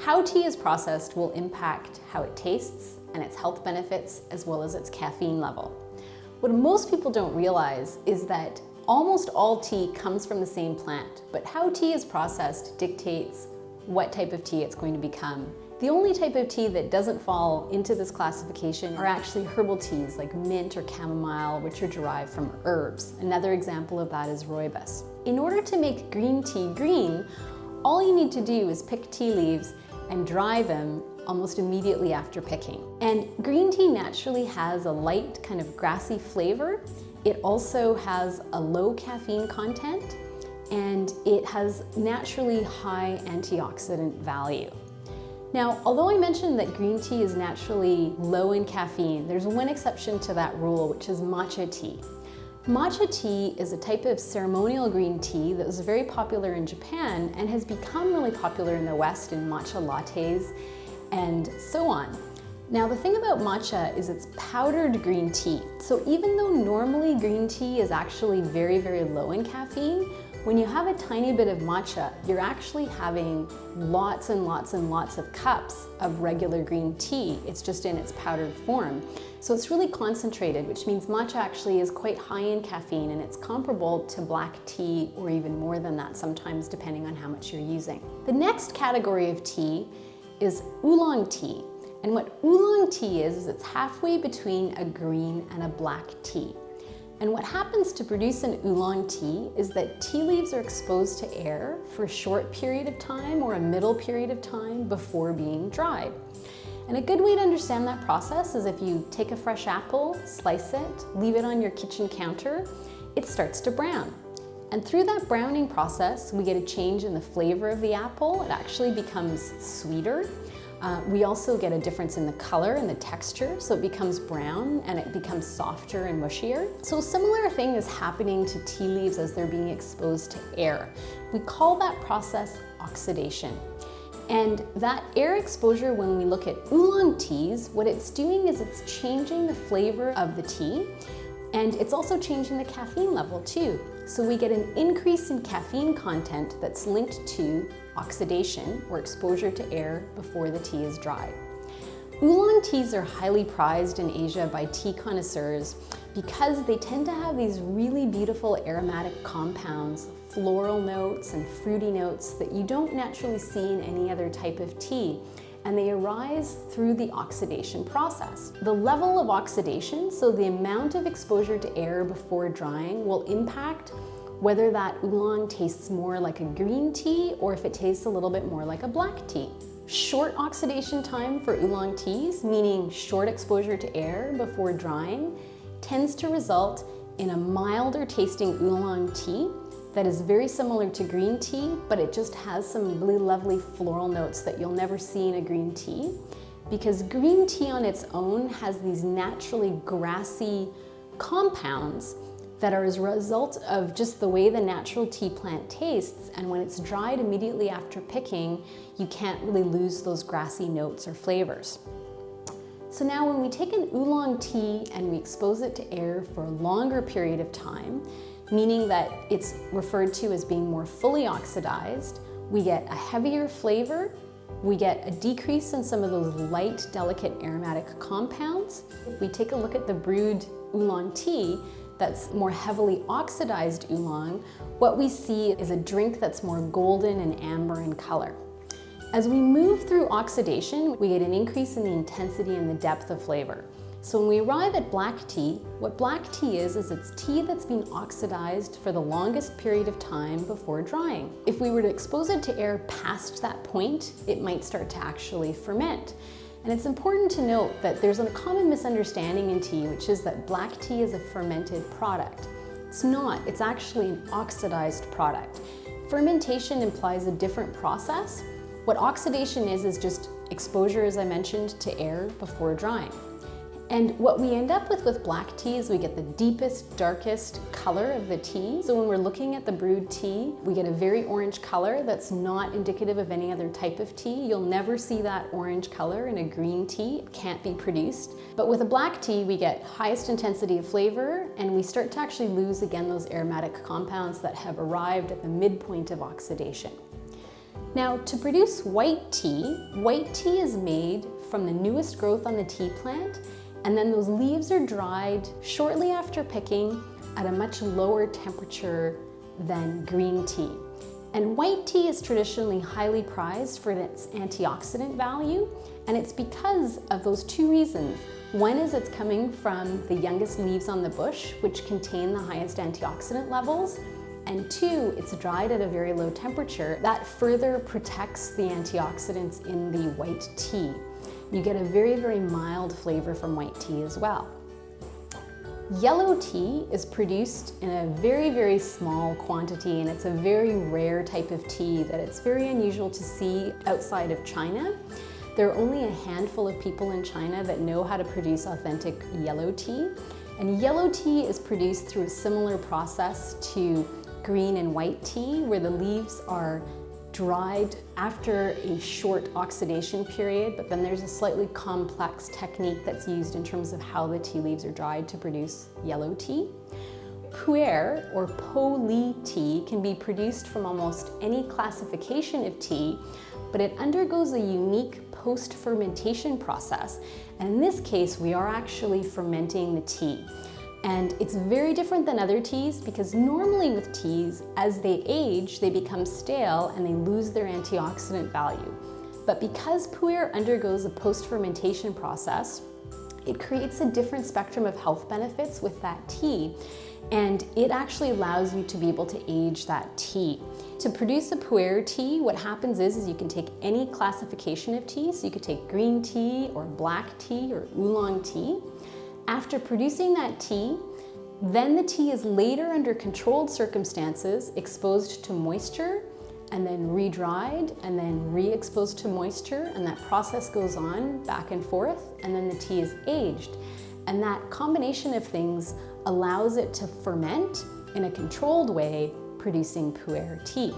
How tea is processed will impact how it tastes and its health benefits, as well as its caffeine level. What most people don't realize is that almost all tea comes from the same plant, but how tea is processed dictates what type of tea it's going to become. The only type of tea that doesn't fall into this classification are actually herbal teas like mint or chamomile, which are derived from herbs. Another example of that is rooibos. In order to make green tea green, all you need to do is pick tea leaves and dry them almost immediately after picking. And green tea naturally has a light kind of grassy flavor. It also has a low caffeine content, and it has naturally high antioxidant value. Now, although I mentioned that green tea is naturally low in caffeine, there's one exception to that rule, which is matcha tea. Matcha tea is a type of ceremonial green tea that was very popular in Japan and has become really popular in the West in matcha lattes and so on. Now, the thing about matcha is it's powdered green tea. So even though normally green tea is actually very, very low in caffeine, when you have a tiny bit of matcha, you're actually having lots and lots and lots of cups of regular green tea. It's just in its powdered form. So it's really concentrated, which means matcha actually is quite high in caffeine, and it's comparable to black tea or even more than that sometimes, depending on how much you're using. The next category of tea is oolong tea. And what oolong tea is it's halfway between a green and a black tea. And what happens to produce an oolong tea is that tea leaves are exposed to air for a short period of time or a middle period of time before being dried. And a good way to understand that process is if you take a fresh apple, slice it, leave it on your kitchen counter, it starts to brown. And through that browning process, we get a change in the flavor of the apple. It actually becomes sweeter. We also get a difference in the color and the texture, so it becomes brown and it becomes softer and mushier. So a similar thing is happening to tea leaves as they're being exposed to air. We call that process oxidation. And that air exposure, when we look at oolong teas, what it's doing is it's changing the flavor of the tea, and it's also changing the caffeine level too. So we get an increase in caffeine content that's linked to oxidation, or exposure to air before the tea is dried. Oolong teas are highly prized in Asia by tea connoisseurs because they tend to have these really beautiful aromatic compounds, floral notes and fruity notes that you don't naturally see in any other type of tea, and they arise through the oxidation process. The level of oxidation, so the amount of exposure to air before drying, will impact whether that oolong tastes more like a green tea or if it tastes a little bit more like a black tea. Short oxidation time for oolong teas, meaning short exposure to air before drying, tends to result in a milder tasting oolong tea that is very similar to green tea, but it just has some really lovely floral notes that you'll never see in a green tea, because green tea on its own has these naturally grassy compounds that are as a result of just the way the natural tea plant tastes, and when it's dried immediately after picking, you can't really lose those grassy notes or flavors. So now when we take an oolong tea and we expose it to air for a longer period of time, meaning that it's referred to as being more fully oxidized, we get a heavier flavor, we get a decrease in some of those light, delicate aromatic compounds. If we take a look at the brewed oolong tea that's more heavily oxidized oolong, what we see is a drink that's more golden and amber in color. As we move through oxidation, we get an increase in the intensity and the depth of flavor. So when we arrive at black tea, what black tea is it's tea that's been oxidized for the longest period of time before drying. If we were to expose it to air past that point, it might start to actually ferment. And it's important to note that there's a common misunderstanding in tea, which is that black tea is a fermented product. It's not, it's actually an oxidized product. Fermentation implies a different process. What oxidation is just exposure, as I mentioned, to air before drying. And what we end up with black tea is we get the deepest, darkest color of the tea. So when we're looking at the brewed tea, we get a very orange color that's not indicative of any other type of tea. You'll never see that orange color in a green tea. It can't be produced. But with a black tea, we get highest intensity of flavor, and we start to actually lose again those aromatic compounds that have arrived at the midpoint of oxidation. Now, to produce white tea is made from the newest growth on the tea plant, and then those leaves are dried shortly after picking at a much lower temperature than green tea. And white tea is traditionally highly prized for its antioxidant value, and it's because of those two reasons. One is it's coming from the youngest leaves on the bush, which contain the highest antioxidant levels, and two, it's dried at a very low temperature. That further protects the antioxidants in the white tea. You get a very, very mild flavor from white tea as well. Yellow tea is produced in a very, very small quantity, and it's a very rare type of tea that it's very unusual to see outside of China. There are only a handful of people in China that know how to produce authentic yellow tea. And yellow tea is produced through a similar process to green and white tea, where the leaves are dried after a short oxidation period, but then there's a slightly complex technique that's used in terms of how the tea leaves are dried to produce yellow tea. Puer, or po-li tea, can be produced from almost any classification of tea, but it undergoes a unique post-fermentation process. And in this case, we are actually fermenting the tea. And it's very different than other teas because normally with teas, as they age, they become stale and they lose their antioxidant value. But because Puer undergoes a post-fermentation process, it creates a different spectrum of health benefits with that tea, and it actually allows you to be able to age that tea. To produce a Puer tea, what happens is you can take any classification of tea, so you could take green tea or black tea or oolong tea. After producing that tea, then the tea is later under controlled circumstances exposed to moisture and then re-dried and then re-exposed to moisture, and that process goes on back and forth, and then the tea is aged. And that combination of things allows it to ferment in a controlled way, producing Puer tea.